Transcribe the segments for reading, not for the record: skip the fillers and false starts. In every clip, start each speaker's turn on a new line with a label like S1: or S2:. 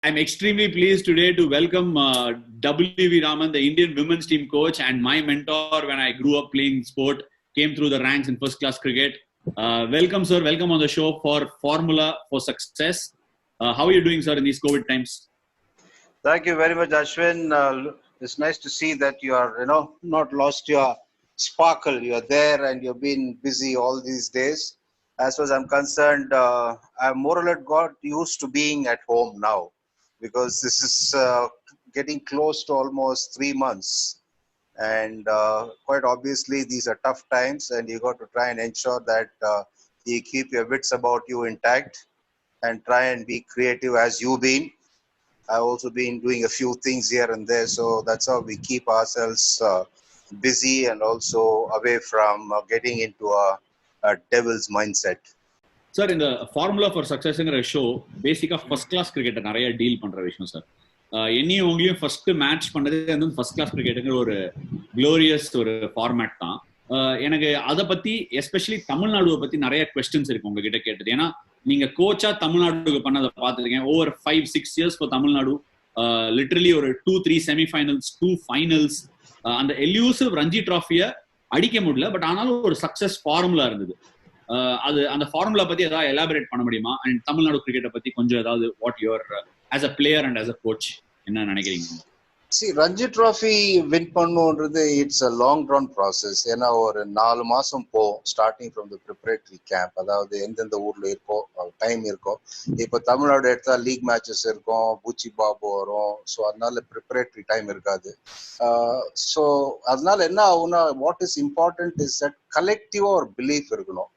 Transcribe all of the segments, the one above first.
S1: I'm extremely pleased today to welcome W.V. Raman, the Indian women's team coach and my mentor when I grew up playing sport, came through the ranks in first class cricket. Welcome, sir. Welcome on the show for Formula for Success. How are you doing, sir, in these COVID times?
S2: Thank you very much, Ashwin. It's nice to see that you are, not lost your sparkle. You're there and you've been busy all these days. As far as I'm concerned, I more or less got used to being at home now because this is getting close to almost 3 months. And quite obviously, these are tough times, and you got to try and ensure that you keep your wits about you intact and try and be creative as you've been. I've also been doing a few things here and there, so that's how we keep ourselves busy and also away from getting into a devil's mindset.
S1: Sir இந்த formula for சக்ஸஸ்ங்கிற show பேசிக்காக first class கிரிக்கெட்டை நிறைய deal பண்ணுற விஷயம் sir. என்னையும் உங்களையும் first match பண்ணதே வந்து ஃபர்ஸ்ட் கிளாஸ் கிரிக்கெட்டுங்கிற ஒரு க்ளோரியஸ் ஒரு ஃபார்மேட் தான். எனக்கு அதை பற்றி எஸ்பெஷலி தமிழ்நாடுவை பற்றி நிறைய கொஸ்டின்ஸ் இருக்கு உங்ககிட்ட கேட்டது. ஏன்னா நீங்க கோச்சா தமிழ்நாடுக்கு பண்ணதை பார்த்துருக்கேன். Over 5-6 years for Tamil Nadu. Literally ஒரு 2-3 செமிஃபைனல்ஸ், 2 ஃபைனல்ஸ். அந்த எல்யூசிவ் ரஞ்சி ட்ராஃபியை அடிக்க முடியல, பட் ஆனாலும் ஒரு சக்சஸ் ஃபார்முலா இருந்தது. அது அந்த ஃபார்முலா பத்தி ஏதாவது எலாபரேட் பண்ண முடியுமா? அண்ட் தமிழ்நாடு கிரிக்கெட்டை பத்தி கொஞ்சம் ஏதாவது what your as a player and as a coach என்ன நினைக்கிறீங்க?
S2: ரஞ்சி ட்ராஃபி வின் பண்ணுன்றது it's a long run process. ஏன்னா ஒரு 4 மாசம் போகும் starting from the preparatory camp. அதாவது எந்தெந்த ஊர்ல இருக்கோ டைம் இருக்கும். இப்போ தமிழ்நாடு எடுத்தா லீக் மேட்சஸ் இருக்கும், பூச்சி பாபு வரும். ஸோ அதனால ப்ரிப்பரேட்டரி டைம் இருக்காது. ஸோ அதனால என்ன ஆகும்னா, what is important is that கலெக்டிவா ஒரு பிலீஃப் இருக்கணும்.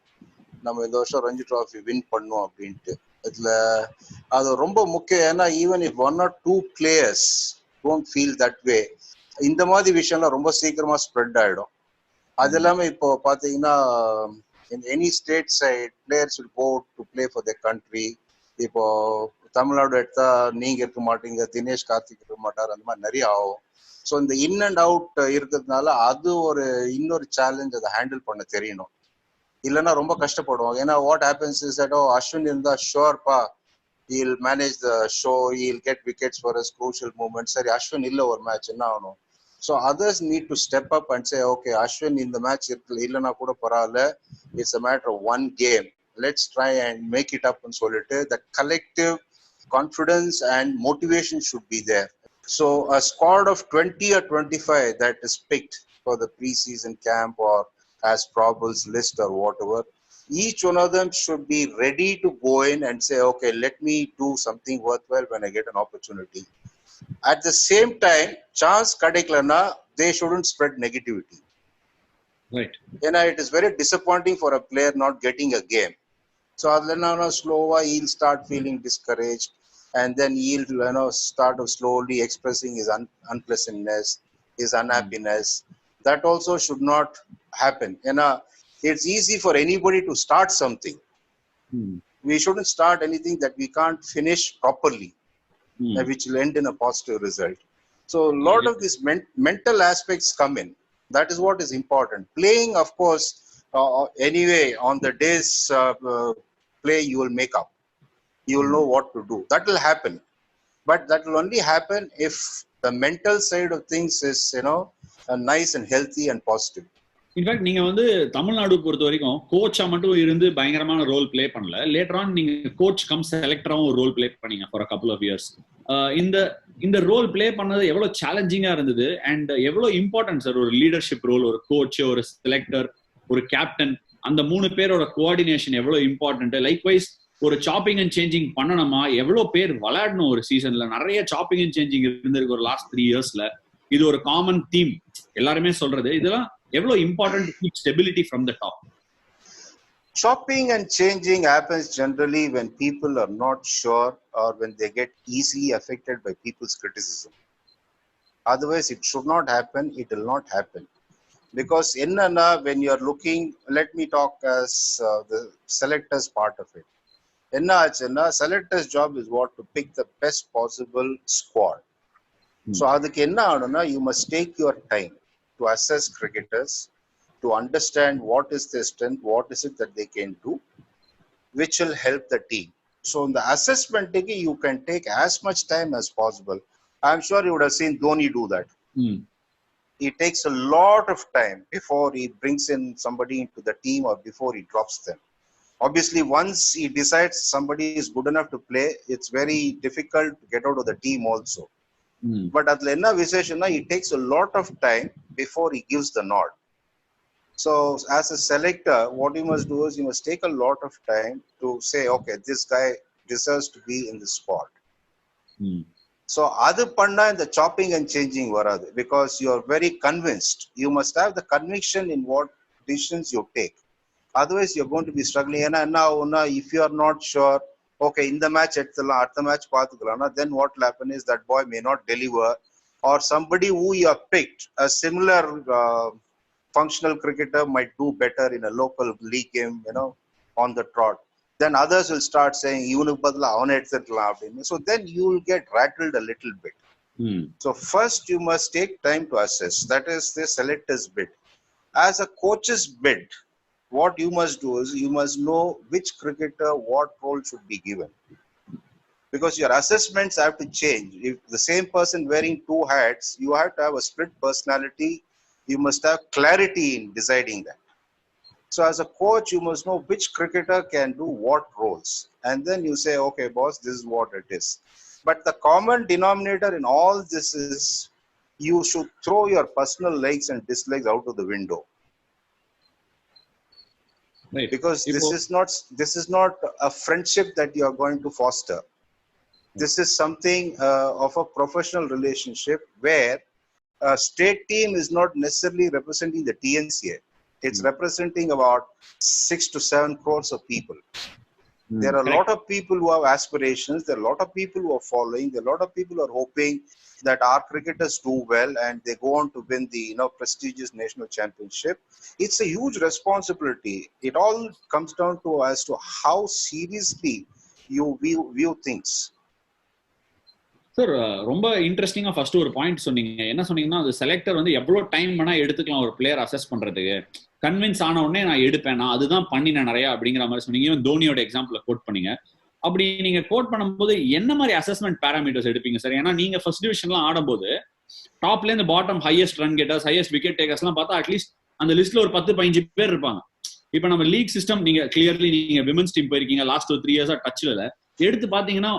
S2: நம்ம இந்த வருஷம் ரஞ்சி ட்ராஃபி வின் பண்ணும் அப்படின்ட்டு. இதுல அது ரொம்ப முக்கியம். ஏன்னா even if 1 or 2 players don't feel that way, இந்த மாதிரி விஷயம்லாம் ரொம்ப சீக்கிரமா ஸ்ப்ரெட் ஆயிடும். அது இல்லாம இப்போ பாத்தீங்கன்னா any state side players will go to play for the country. இப்போ தமிழ்நாடு எடுத்தா நீங்க இருக்க மாட்டீங்க, தினேஷ் கார்த்திக் இருக்க மாட்டார், அந்த மாதிரி நிறைய ஆகும். ஸோ இந்த இன் அண்ட் அவுட் இருக்கிறதுனால அது ஒரு இன்னொரு சேலஞ்ச், அதை ஹேண்டில் பண்ண தெரியணும். இல்லைன்னா ரொம்ப கஷ்டப்படுவோம். ஏன்னா what happens is that Ashwin இருந்தா ஷுவர்ப்பா he'll manage the show, he'll get wickets for his crucial moments. Sari Ashwin illa or match enna avanum. So others need to step up and say, okay, Ashwin in the match illana kuda parala, it's a matter of one game, let's try and make it up and solite. That collective confidence and motivation should be there. So a squad of 20 or 25 that is picked for the pre-season camp or as probables list or whatever, each one of them should be ready to go in and say, okay, let me do something worthwhile when I get an opportunity. At the same time, chance kadiklana, they shouldn't spread negativity.
S1: Right.
S2: And it is very disappointing for a player not getting a game. So adlana slowa he'll start feeling discouraged, and then he'll start slowly expressing his unpleasantness, his unhappiness. That also should not happen. It's easy for anybody to start something. We shouldn't start anything that we can't finish properly, which will end in a positive result. So a lot of these mental aspects come in. That is what is important. Playing, of course, anyway, on the days play, you will make up. You will know what to do. That will happen. But that will only happen if the mental side of things is, nice and healthy and positive.
S1: In fact நீங்க வந்து தமிழ்நாடு பொறுத்த வரைக்கும் கோச்சா மட்டும் இருந்து பயங்கரமான role play பண்ணல. Later on நீங்க coach come செலக்டராவும் ஒரு ரோல் பிளே பண்ணீங்க ஃபார் couple of years. இந்த ரோல் பிளே பண்ணது எவ்வளவு சேலஞ்சிங்கா இருந்தது அண்ட் எவ்வளவு இம்பார்ட்டன்ட் சார் ஒரு லீடர்ஷிப் ரோல், ஒரு கோச், ஒரு செலக்டர், ஒரு கேப்டன், அந்த 3 பேரோட கோஆர்டினேஷன் எவ்வளவு இம்பார்ட்டன்ட். லைக்வைஸ் ஒரு சாப்பிங் அண்ட் சேஞ்சிங் பண்ணணுமா, எவ்வளவு பேர் விளையாடணும் ஒரு சீசன்ல, நிறைய சாப்பிங் அண்ட் சேஞ்சிங் இருந்திருக்கு ஒரு லாஸ்ட் 3 yearsல. இது ஒரு காமன் தீம் எல்லாருமே சொல்றது. இதெல்லாம் எவ்வளவு important to keep stability from the top.
S2: Chopping and changing happens generally when people are not sure or when they get easily affected by people's criticism. Otherwise, it should not happen. It will not happen. Because when you are looking, let me talk as the selector's part of it. Selector's job is what? To pick the best possible squad. So adukku enna aaduna, you must take your time to assess cricketers, to understand what is their strength, what is it that they can do, which will help the team. So in the assessment taking, you can take as much time as possible. I'm sure you would have seen Dhoni do that. It takes a lot of time before he brings in somebody into the team or before he drops them. Obviously, once he decides somebody is good enough to play, it's very difficult to get out of the team also. But at Lena Viseshana, it takes a lot of time before he gives the nod. So as a selector, what you must do is you must take a lot of time to say, okay, this guy deserves to be in the spot. So adu panna in the chopping and changing varadu, because you are very convinced. You must have the conviction in what decisions you take. Otherwise, you're going to be struggling. And now, if you are not sure, okay, in the match, at the match, then what will happen is that boy may not deliver, or somebody who you have picked, a similar functional cricketer might do better in a local league game, on the trot. Then others will start saying, so then you will get rattled a little bit. So first, you must take time to assess. That is the selector's bid. As a coach's bid, what you must do is you must know which cricketer what role should be given, because your assessments have to change. If the same person wearing two hats, you have to have a split personality. You must have clarity in deciding that. So as a coach, you must know which cricketer can do what roles, and then you say, okay boss, this is what it is. But the common denominator in all this is you should throw your personal likes and dislikes out of the window. Right. Because this is not a friendship that you are going to foster. This is something of a professional relationship where a state team is not necessarily representing the TNCA. It's representing about 6 to 7 crores of people. There are a lot of people who have aspirations. There are a lot of people who are following. There are a lot of people who are hoping that our cricketers do well and they go on to win the prestigious national championship. It's a huge responsibility. It all comes down to as to how seriously you view things.
S1: Sir ரொம்ப இன்ட்ரெஸ்டிங்கா first ஒரு point சொன்னீங்க. என்ன சொன்னீங்கன்னா, அது selector வந்து எவ்வளவு time வேணா எடுத்துக்கலாம் ஒரு பிளேயர் அசஸ் பண்றதுக்கு. கன்வின்ஸ் ஆன உடனே நான் எடுப்பேன், நான் அதுதான் பண்ணினேன் நிறைய அப்படிங்கிற மாதிரி சொன்னீங்க. தோனியோட எக்ஸாம்பிள் கோட் பண்ணீங்க. அப்படி நீங்க கோட் பண்ணும்போது என்ன மாதிரி அசஸ்மெண்ட் பேராமீட்டர்ஸ் எடுப்பீங்க சார்? ஏன்னா நீங்க ஃபர்ஸ்ட் டிவிஷன்லாம் ஆடும்போது டாப்ல இருந்து bottom highest run getters, highest wicket takers எல்லாம் பார்த்தா அட்லீஸ்ட் அந்த லிஸ்ட்ல ஒரு 10-15 பேர் இருப்பாங்க. இப்ப நம்ம லீக் சிஸ்டம், நீங்க கிளியர்லி நீங்க விமன்ஸ் டீம் போயிருக்கீங்க, லாஸ்ட் 3 இயர்ஸா டச்ல எடுத்து பாத்தீங்கன்னா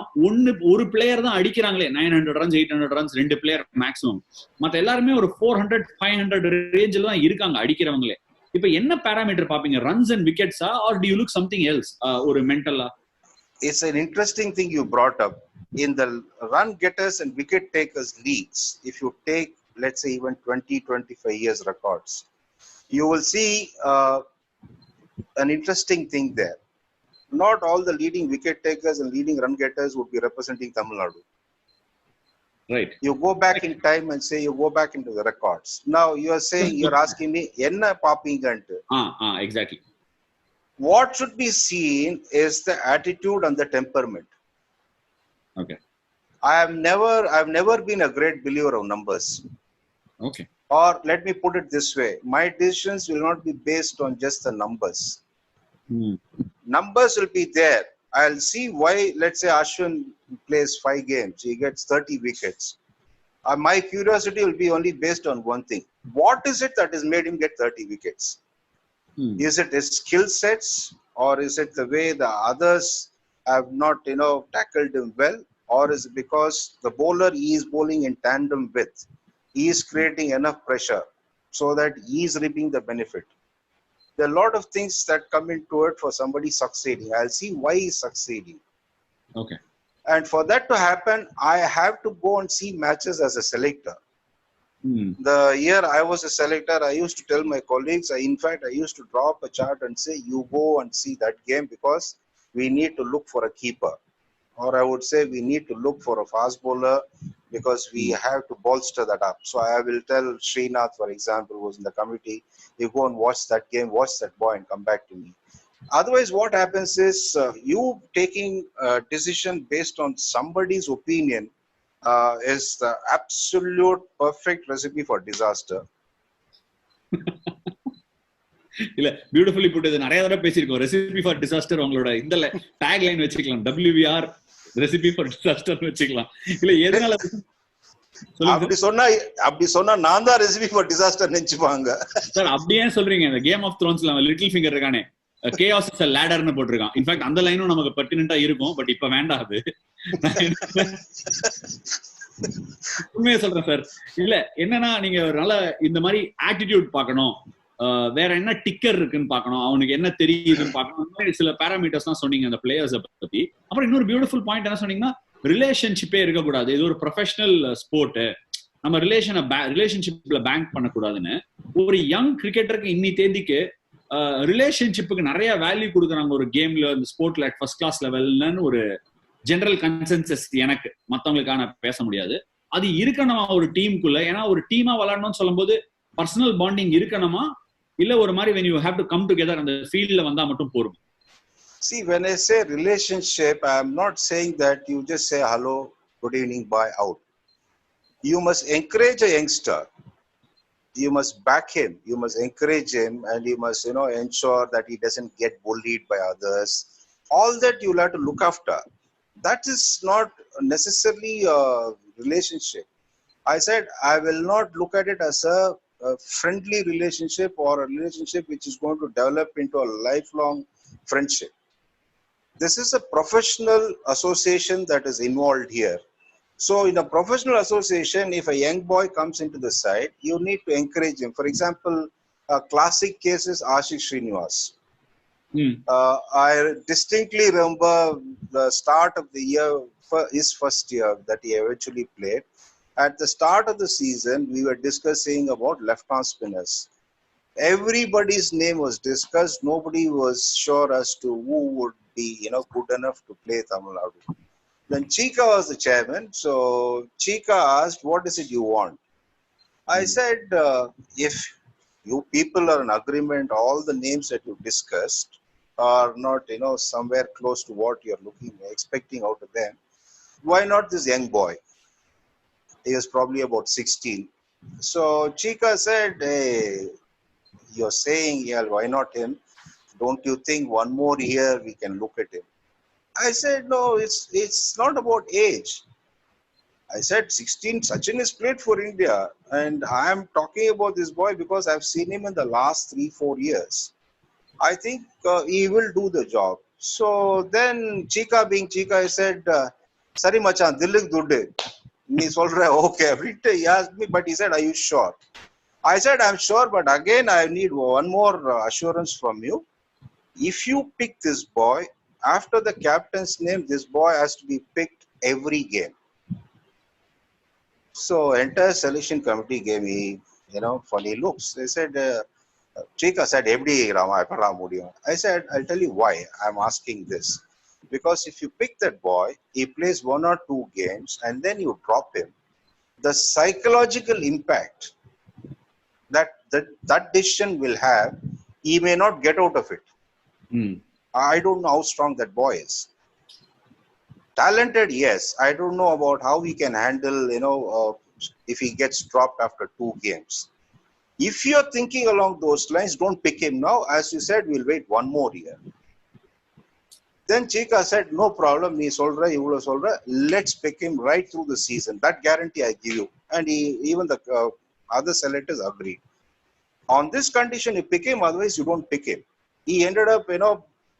S1: ஒரு பிளேயர் தான் அடிக்கிறாங்களே 900 ரன்ஸ் 800 ரன்ஸ், 2 பிளேயர் மேக்ஸிமம். மத்த எல்லாருமே ஒரு 400-500 ரேஞ்சில் தான் இருக்காங்க அடிக்கிறவங்களே. இப்ப என்ன பேராமீட்டர் பாப்பீங்க? ரன்ஸ் அண்ட் விக்கெட்ஸா, or do you look something else? ஒரு மென்டலா?
S2: It's an interesting thing you brought up. In the run getters and wicket takers leagues, if you take, let's say, even 20-25 years records, you will see an interesting thing there. Not all the leading wicket takers and leading run getters would be representing Tamil Nadu.
S1: Right.
S2: You go back in time and say you go back into the records. Now you are saying, you're asking me, enna paapingantu.
S1: Exactly.
S2: What should be seen is the attitude and the temperament.
S1: Okay.
S2: I've never been a great believer of numbers.
S1: Okay.
S2: Or let me put it this way, my decisions will not be based on just the numbers. Numbers will be there. I'll see why, let's say Ashwin plays 5 games, he gets 30 wickets. My curiosity will be only based on one thing. What is it that has made him get 30 wickets? Is it his skill sets, or is it the way the others have not, tackled him well? Or is it because the bowler he is bowling in tandem with, he is creating enough pressure so that he is reaping the benefit? There are a lot of things that come into it for somebody succeeding. I'll see why he's succeeding.
S1: Okay.
S2: And for that to happen, I have to go and see matches as a selector. The year I was a selector, I used to tell my colleagues, I used to draw up a chart and say, you go and see that game because we need to look for a keeper. Or I would say we need to look for a fast bowler because we have to bolster that up. So I will tell Srinath, for example, who was in the committee, you go and watch that game, watch that boy and come back to me. Otherwise, what happens is you taking a decision based on somebody's opinion is the absolute perfect recipe for disaster.
S1: இல்ல beautifully put. இது நிறைய தடவை பேசியிருக்கோம். Recipe for disaster உங்களோட இந்த tag line வச்சுக்கலாம். WVR recipe for disaster வச்சுக்கலாம். இல்ல எதனால
S2: அப்படி சொன்னா நான் தான் ரெசிபி ஃபார் டிசாஸ்டர் நினைச்சுப்பாங்க
S1: சார். அப்படியே சொல்றீங்க. இந்த கேம் ஆஃப் த்ரோன்ஸ்ல லிட்டில் ஃபிங்கர் இருக்கானே, கேஆஸ் இஸ் a ladderன்னு போட்டிருக்கான். இன்ஃபேக்ட் அந்த லைனும் நமக்கு பர்டினென்ட்டா இருக்கும். பட் இப்ப வேண்டாம் அது. உண்மையா சொல்றேன் சார். இல்ல என்னன்னா நீங்க ஒரு நல்ல இந்த மாதிரி ஆட்டிடியூட் பார்க்கணும், வேற என்ன டிக்கர் இருக்குன்னு பார்க்கணும், அவனுக்கு என்ன தெரியுதுன்னு பார்க்கணும். சில பேராமீட்டர்ஸ் சொன்னீங்க அந்த பிளேயர்ஸை பத்தி. அப்புறம் இன்னொரு பியூட்டிஃபுல் பாயிண்ட் என்ன சொன்னீங்கன்னா, ரிலேஷன்ஷிப்பே இருக்கக்கூடாது, இது ஒரு ப்ரொஃபஷனல் ஸ்போர்ட், நம்ம ரிலேஷன்ஷிப்ல பேங்க் பண்ணக்கூடாதுன்னு ஒரு யங் கிரிக்கெட்டருக்கு இன்னி தேதிக்கு ரிலேஷன்ஷிப்புக்கு நிறைய வேல்யூ கொடுக்குறாங்க ஒரு கேம்ல, இந்த ஸ்போர்ட்ல ஃபர்ஸ்ட் கிளாஸ் லெவல்னு ஒரு ஜெனரல் கன்சென்சஸ். எனக்கு மத்தவங்களுக்கான பேச முடியாது, அது இருக்கணுமா ஒரு டீமுக்குள்ள. ஏன்னா ஒரு டீமா விளையாடணும்னு சொல்லும் போது பர்சனல் பாண்டிங் இருக்கணுமா, இல்ல ஒரு மாதிரி when you have to come together அந்த ஃபீல்ட்ல வந்தா மட்டும் போரும்?
S2: See, when I say relationship, I am not saying that you just say hello, good evening, bye, out. You must encourage a youngster. You must back him. You must encourage him, and you must, ensure that he doesn't get bullied by others. All that you'll have to look after. That is not necessarily a relationship. I said I will not look at it as a friendly relationship or a relationship which is going to develop into a lifelong friendship. This is a professional association that is involved here. So in a professional association, if a young boy comes into the side, you need to encourage him. For example, a classic case is Ashish Srinivas. I distinctly remember the start of the year, his first year that he eventually played. At the start of the season, we were discussing about left-arm spinners. Everybody's name was discussed. Nobody was sure as to who would be, good enough to play Tamil Nadu. Then Chika was the chairman. So Chika asked, "What is it you want?" I said, "If you people are in agreement, all the names that you discussed are not, somewhere close to what you're expecting out of them, why not this young boy?" He was probably about 16. So Chika said, "Hey, you're saying, yeah, why not him? Don't you think one more year we can look at him?" I said, "No, it's not about age." I said, 16, Sachin has played for India, and I am talking about this boy because I've seen him in the last 3-4 years. I think he will do the job. So then Chika being Chika, I said, "Sari machan, dillik dudde." He solra, okay. He asked me, but he said, "Are you sure?" I said, "I'm sure, but again, I need one more assurance from you. If you pick this boy, after the captain's name, this boy has to be picked every game." So entire selection committee gave me, funny looks. They said, Chika said, "Every Rama, I said, "I'll tell you why I'm asking this. Because if you pick that boy, he plays 1 or 2 games, and then you drop him, the psychological impact that decision will have, he may not get out of it." I don't know how strong that boy is. Talented, yes. I don't know about how he can handle, if he gets dropped after 2 games. If you're thinking along those lines, don't pick him now. As you said, we'll wait 1 more year. Then Chika said, "No problem. Let's pick him right through the season. That guarantee I give you." And even the other selectors agreed. On this condition, you pick him, otherwise you don't pick him. He ended up,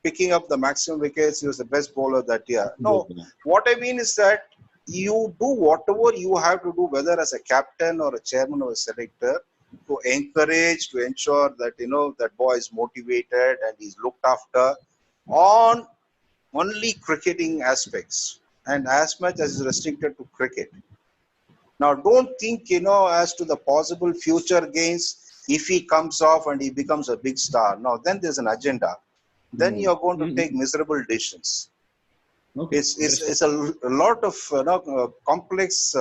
S2: picking up the maximum wickets. He was the best bowler that year. No, what I mean is that you do whatever you have to do, whether as a captain or a chairman or a selector, to encourage, to ensure that, that boy is motivated and he's looked after on only cricketing aspects, and as much as is restricted to cricket. Now, don't think, as to the possible future gains. If he comes off and he becomes a big star, now then there's an agenda. Then you're going to take miserable decisions. Okay. It's a lot of complex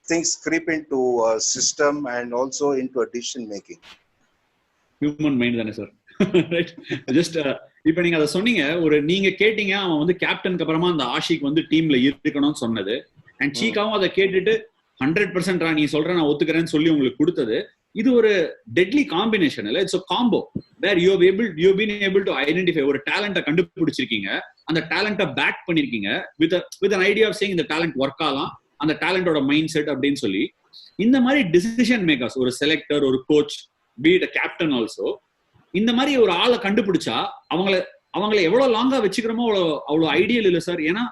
S2: things creep into a system and also into a decision making.
S1: Human mind தானே sir. Right. Just இப்போ நீங்க அதை சொன்னீங்க, நீங்க கேட்டீங்க அவன் கேப்டனுக்கு அப்புறமா அந்த ஆஷிக் டீம்ல இருக்கணும்னு சொன்னது. அண்ட் சீக்காவும் அதை கேட்டுட்டு 100% நீ சொல்ற நான் ஒத்துக்கிறேன்னு சொல்லி உங்களுக்கு கொடுத்தது. இது ஒரு டெட்லி காம்பினேஷன் இல்ல, it's a combo where you've been able to identify ஒரு டேலண்ட கண்டுபிடிச்சிருக்கீங்க, அந்த டேலண்ட பேக் பண்ணிருக்கீங்க with an idea of saying இந்த டேலண்ட் ஒர்க் ஆகலாம், அந்த டேலண்டோட மைண்ட் செட் அப்படின்னு சொல்லி இந்த மாதிரி டிசிஷன் மேக்கர்ஸ், ஒரு செலக்டர், ஒரு கோச், பீட் கேப்டன் ஆல்சோ, இந்த மாதிரி ஒரு ஆளை கண்டுபிடிச்சா அவங்கள எவ்வளவு லாங்கா வச்சுக்கிறோமோ அவ்வளவு ஐடியல் இல்லை சார். ஏன்னா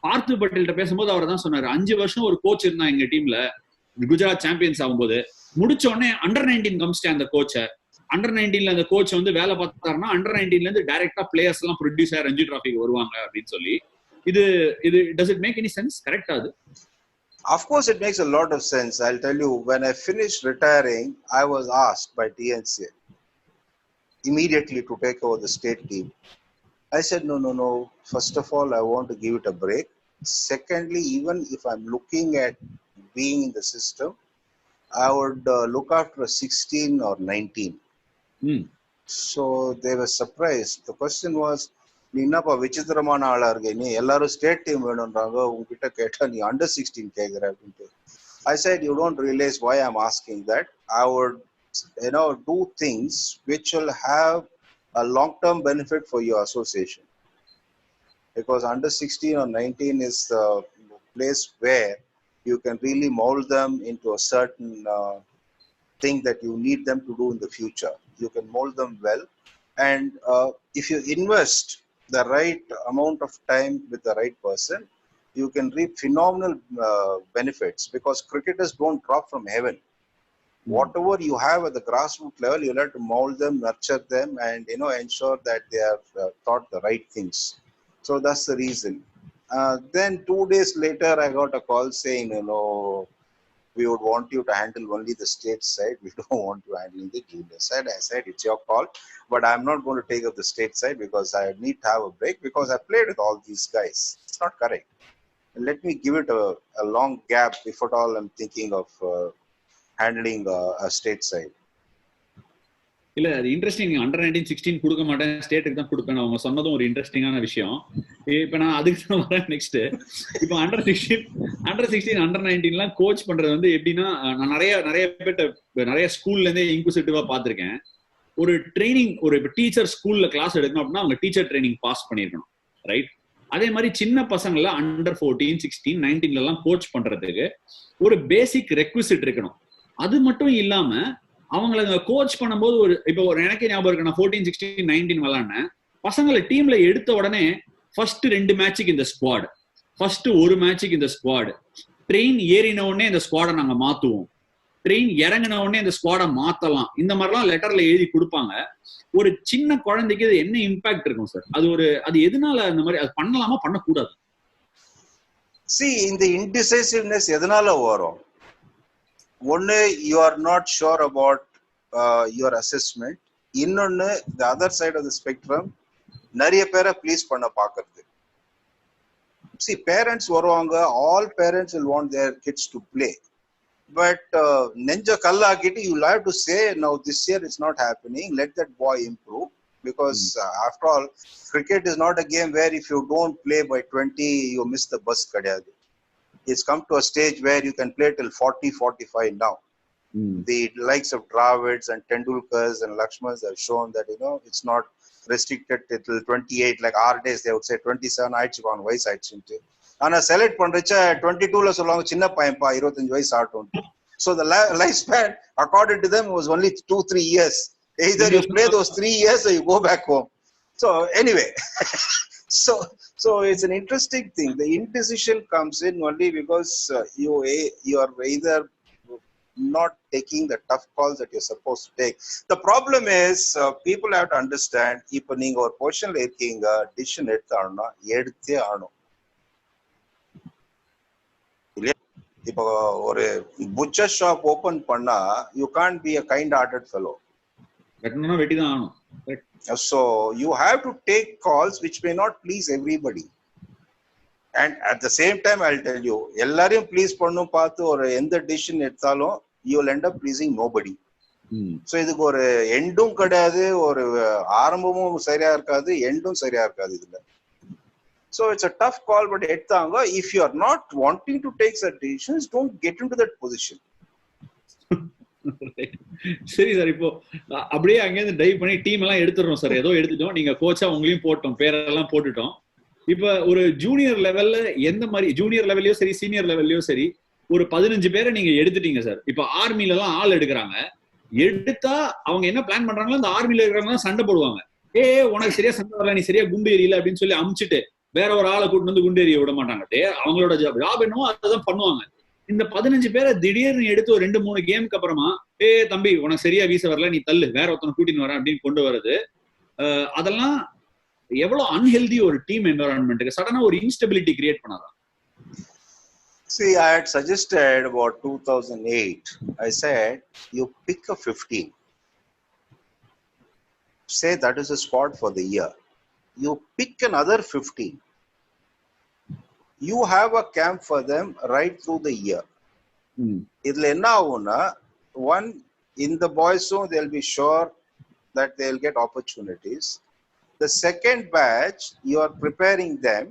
S1: பார்த்திவ் பட்டேல்கிட்ட பேசும்போது அவர் தான் சொன்னாரு, 5 வருஷம் ஒரு கோச் இருந்தா எங்க டீம்ல குஜராத் சாம்பியன்ஸ் ஆகும்போது, முடிச்ச உடனே அண்டர் 19 கமிச்சிட்டேன் அந்த கோச்சை. அண்டர் 19ல அந்த கோச் வந்து வேலை பார்த்தாருன்னா அண்டர் 19ல இருந்து டைரக்டா பிளேயர்ஸ் எல்லாம் ப்ரொடியூஸ் ஆகி ரஞ்சி டிராஃபிக்கு வருவாங்க அப்படின்னு சொல்லி. இது does it make any sense? கரெக்டா அது?
S2: Of course it makes a lot of sense. I'll tell you, when I finished retiring, I was asked by TNC immediately to take over the state team. I said no, first of all I want to give it a break. Secondly, even if I'm looking at being in the system, I would look after a 16 or 19. So they were surprised. The question was, நீ என்னப்பா விசித்திரமான ஆளா இருக்க, நீ எல்லாரும் state team வேணும்ன்றாங்க, உங்ககிட்ட கேட்டா நீ அண்டர் 16 கேட்குற அப்படின்ட்டு. I said, you don't realize why I'm asking that. I would do things which will have a long-term benefit for your association, because under 16 or 19 is the place where you can really mold them into a certain thing that you need them to do in the future. You can mold them well, and if you invest the right amount of time with the right person, you can reap phenomenal benefits, because cricketers don't drop from heaven. Whatever you have at the grassroots level, you have to mold them, nurture them, and ensure that they are taught the right things. So that's the reason. Then 2 days later, I got a call saying, we would want you to handle only the state side. We don't want you handling the junior side. I said, it's your call, but I'm not going to take up the state side because I need to have a break, because I played with all these guys. It's not correct. Let me give it a long gap, if at all I'm thinking of handling a state side.
S1: இல்ல, அது interesting. Under 19 16 கொடுக்க மாட்டேன், ஸ்டேட்டுக்கு தான் கொடுப்பேன் அவங்க சொன்னதும் ஒரு இன்ட்ரெஸ்டிங்கான விஷயம். இப்ப நான் அதுக்கு தான் வரேன் நெக்ஸ்ட். இப்போ அண்டர் 16 அண்டர் 19 கோச் பண்றது வந்து எப்படின்னா, நான் நிறைய பேர்ட்ட நிறைய ஸ்கூல்ல இருந்தே இன்குசிட்டிவா பாத்திருக்கேன். ஒரு ட்ரைனிங், ஒரு டீச்சர் ஸ்கூல்ல கிளாஸ் எடுக்கணும் அப்படின்னா அவங்க டீச்சர் ட்ரைனிங் பாஸ் பண்ணிருக்கணும், ரைட்? அதே மாதிரி சின்ன பசங்கள அண்டர் 14 16 19 எல்லாம் கோச் பண்றதுக்கு ஒரு பேசிக் ரெக்விசிட் இருக்கணும். அது மட்டும் இல்லாம அவங்களை கோச் பண்ணும்போது எனக்கே ஞாபகம் இருக்கு, நான் 14 16 19 விளாண்டேன். பசங்களை டீம்ல எடுத்த உடனே ஃபர்ஸ்ட் 2 மேட்சுக்கு இந்த ஸ்குவாட், ஃபர்ஸ்ட் 1 மேட்சுக்கு இந்த ஸ்குவாட், ட்ரெயின் ஏறின உடனே இந்த ஸ்குவாடை நாங்க மாத்துவோம், ட்ரெயின் இறங்கின உடனே இந்த ஸ்குவாடை மாத்தலாம், இந்த மாதிரிலாம் லெட்டர்ல எழுதி கொடுப்பாங்க. ஒரு சின்ன குழந்தைக்கு இது என்ன இம்பாக்ட் இருக்கும் சார்? அது எதனால அந்த மாதிரி அது பண்ணலாமா பண்ணக்கூடாது?
S2: See, இந்த indecisiveness எதனால வரும்? ஒன்னு, you are not sure about your assessment. இன்னொன்னு, the other side of the spectrum, நிறைய பேரை ப்ளீஸ் பண்ண பாக்குறது. See, parents வருவாங்க, all parents will want their kids to play, but நெஞ்ச கல்லாக்கிட்டு you have to say, now this year it's not happening, let that boy improve, because after all, cricket is not a game where if you don't play by 20 you miss the bus. கிடையாது. It's come to a stage where you can play till 40 45 now. The likes of Dravids and Tendulkars and Lakshmans have shown that it's not restricted till 28, like our days they would say 27 ஆயிடுச்சு on வயசு ஆயிடுச்சு. ஆனா select பண்றச்ச 22ல சொல்லுவாங்க சின்ன பையன்பா 25 வயசு ஆட்டும். So the life span according to them was only 2-3 years. Either you play those 3 years or you go back home. So anyway, so it's an interesting thing. The indecision comes in only because you are either not taking the tough calls that you're supposed to take. The problem is people have to understand, ipo neenga or position la irkeenga, decision eduthaana eduthe aanum. இப்போ ஒரு butcher shop open பண்ணா you can't be a kind hearted fellow.
S1: வெட்டணும்னா வெட்டி தான் ஆகணும்.
S2: So you have to take calls which may not please everybody, and at the same time I'll tell you, எல்லாரையும் please பண்ணனும் பார்த்து ஒரு எந்த டிசிஷன் எடுத்தாலும் you will end up pleasing nobody. So இதுக்கு ஒரு எண்டும் கிடையாது, ஒரு ஆரம்பமும் சரியா இருக்காது, எண்டும் சரியா இருக்காது இதுல. So it's a tough call, but எடுத்தாங்க. If you are not wanting to take such decisions, don't get into that position.
S1: சரி சார், இப்போ அப்படியே அங்கேருந்து டைவ் பண்ணி டீம் எல்லாம் எடுத்துடுறோம் சார். ஏதோ எடுத்துட்டோம், நீங்க கோச்சா உங்களையும் போட்டோம், பேரெல்லாம் போட்டுட்டோம். இப்ப ஒரு ஜூனியர் லெவல்ல எந்த மாதிரி, ஜூனியர் லெவல்லயோ சரி சீனியர் லெவல்லயோ சரி, ஒரு 15 பேரை நீங்க எடுத்துட்டீங்க சார். இப்ப ஆர்மில எல்லாம் ஆள் எடுக்கிறாங்க. எடுத்தா அவங்க என்ன பிளான் பண்றாங்களோ அந்த ஆர்மில இருக்கிறவங்க சண்டை போடுவாங்க. உனக்கு சரியா சண்டை வரல, நீ சரியா குண்டு எறியல அப்படின்னு சொல்லி அமுச்சிட்டு வேற ஒரு ஆளை கூட்டு வந்து குண்டு எறிய விட மாட்டாங்க. அவங்களோட ஜாப் என்னவோ அதான் பண்ணுவாங்க. இந்த 15 பேரை திடீர்னு எடுத்து ஒரு 2-3 கேமுக்கு அப்புறமா தம்பி உனக்கு சரியா வீச வரல, நீ தள்ளு, வேற ஒருத்தனை கூட்டின்னு வர அப்படின்னு கொண்டு வருது. அதெல்லாம் எவ்வளவு அன்ஹெல்தி ஒரு டீம் என்வரான்மெண்ட்டுக்கு சடனா ஒரு இன்ஸ்டபிலிட்டி கிரியேட் பண்ணாதான்.
S2: See, I had suggested about 2008. I said, you pick a 15. Say that is a squad for the year. You pick another 15. You have a camp for them right through the year. Idhula enna avuna, one, in the boys zone, they'll be sure that they'll get opportunities. The second batch, you are preparing them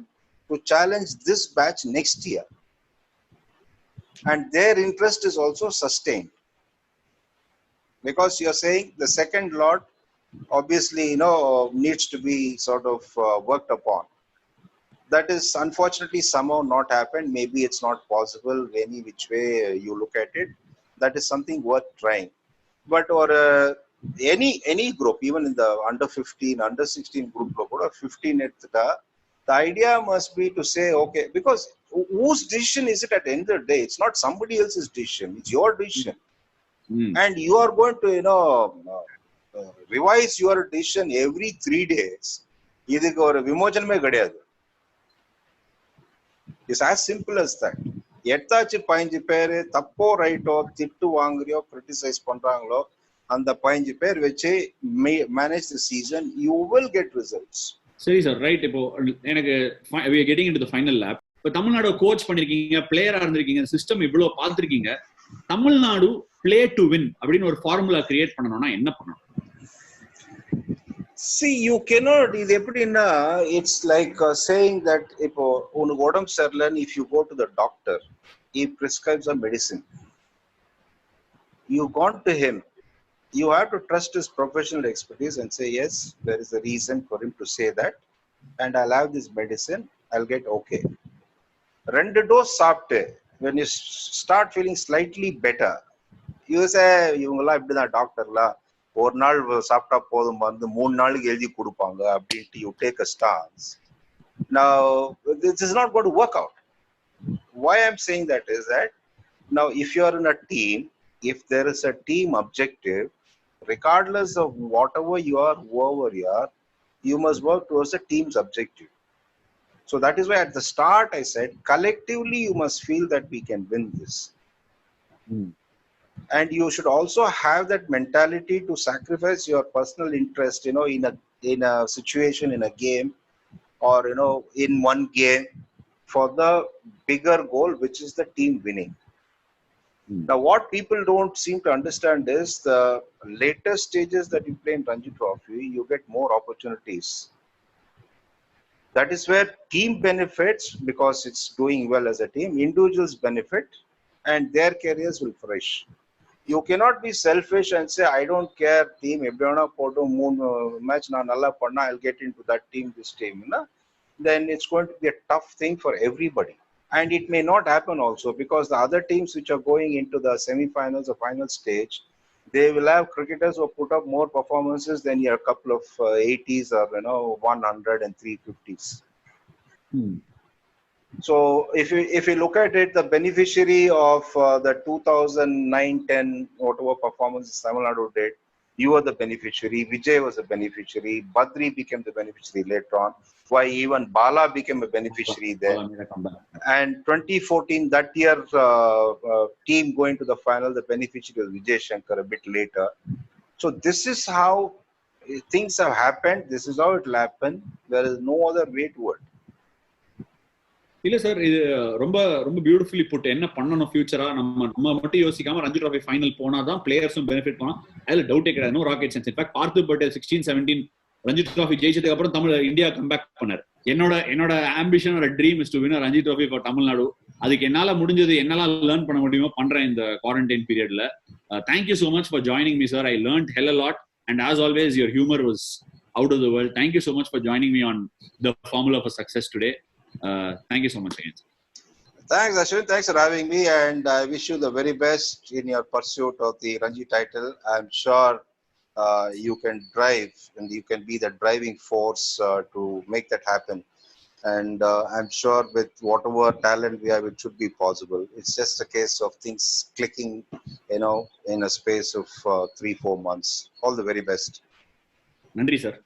S2: to challenge this batch next year. And their interest is also sustained. Because you're saying the second lot, obviously, needs to be sort of worked upon. That is unfortunately somehow not happened. Maybe it's not possible any which way you look at it. That is something worth trying. But or any group, even in the under 15, under 16 group, or 15 the idea must be to say, okay, because whose decision is it at the end of the day? It's not somebody else's decision. It's your decision. And you are going to, revise your decision every 3 days. Idhukku or vimojaname kediyadu. It's as simple as that. எட்டாச்சு 15 பேர் தப்போ ரைட்டோ திட்டு வாங்குறியோ criticise பண்றாங்களோ அந்த 15 பேர் வச்சு manage the season, you will get results.
S1: சரி sir, right. இப்போ எனக்கு we are getting into the final lap. இப்போ தமிழ்நாடு கோச் பண்ணிருக்கீங்க, பிளேயரா இருந்திருக்கீங்க, சிஸ்டம் இவ்வளவு பார்த்திருக்கீங்க. தமிழ்நாடு பிளே டு வின் அப்படின்னு ஒரு ஃபார்முலா கிரியேட் பண்ணணும்னா என்ன பண்ணணும்?
S2: See, you cannot, இது எப்படின்னா, it's like saying that இப்போ உனக்கு உடம்பு சரியில்லைன்னு if you go to the doctor, he prescribes a medicine. You gone to him, you have to trust his professional expertise and say, yes, there is a reason for him to say that, and I'll have this medicine, I'll get okay. 2 dose சாப்பிட்டு when you start feeling slightly better, you say, இவங்கெல்லாம் இப்படிதான் டாக்டர்லாம் ஒரு நாள் சாப்பிட்டா போதும் வந்து 3 நாளுக்கு எழுதி கொடுப்பாங்க அப்படின்ட்டு you take a stance. Now, this is not going to work out. Why I'm saying that is that, now if you are in a team, if there is a team objective, regardless of whatever you are, whoever you are, you must work towards the team's objective. So that is why at the start I said, collectively you must feel that we can win this. And you should also have that mentality to sacrifice your personal interest, in a situation, in a game, or in one game, for the bigger goal, which is the team winning. Now, what people don't seem to understand is the later stages that you play in Ranji Trophy, you get more opportunities. That is where team benefits because it's doing well as a team. Individuals benefit and their careers will flourish. You cannot be selfish and say, I don't care, team, everyone photo moon match na nalla panna, I'll get into that team, this team. Then it's going to be a tough thing for everybody. And it may not happen also because the other teams which are going into the semi-finals or final stage, they will have cricketers who put up more performances than your couple of 80s or 100 and 350s. So if you look at it, the beneficiary of the 2009-10 whatever performances Tamil Nadu did, you were the beneficiary. Vijay was a beneficiary. Badri became the beneficiary later on. Why even Bala became a beneficiary there. And 2014, that year team going to the final, the beneficiary was Vijay Shankar a bit later. So this is how things have happened. This is how it will happen. There is no other way to it.
S1: இல்ல sir, இது ரொம்ப ரொம்ப beautifully put. என்ன பண்ணணும் ஃபியூச்சரா, நம்ம மட்டும் யோசிக்காம Ranji trophy final போனாதான் பிளேயர்ஸும் பெனிஃபிட் பண்ணலாம். அதுல டவுட்டே கிடையாது. No rocket science. In fact Parthiv Patel 16-17 Ranji trophy ஜெயிச்சதுக்கு அப்புறம் இந்தியா கம்பேக் பண்ணார். என்னோட ஆம்பிஷன் ஒரு dream is to win Ranji trophy for Tamil Nadu. அதுக்கு என்னால முடிஞ்சது, என்னெல்லாம் லேர்ன் பண்ண முடியுமோ பண்றேன் இந்த குவாரண்டைன் பீரியட்ல. Thank you so much for joining me, sir. I learned hell a lot. And as always, your humor was out of the world. Thank you so much for joining me on the Formula for Success today. Thank you so much again.
S2: Thanks, Ashwin. Thanks for having me, and I wish you the very best in your pursuit of the Ranji title. I'm sure you can drive and you can be the driving force to make that happen. And I'm sure with whatever talent we have, it should be possible. It's just a case of things clicking, in a space of 3-4 months. All the very best.
S1: Nandri, sir.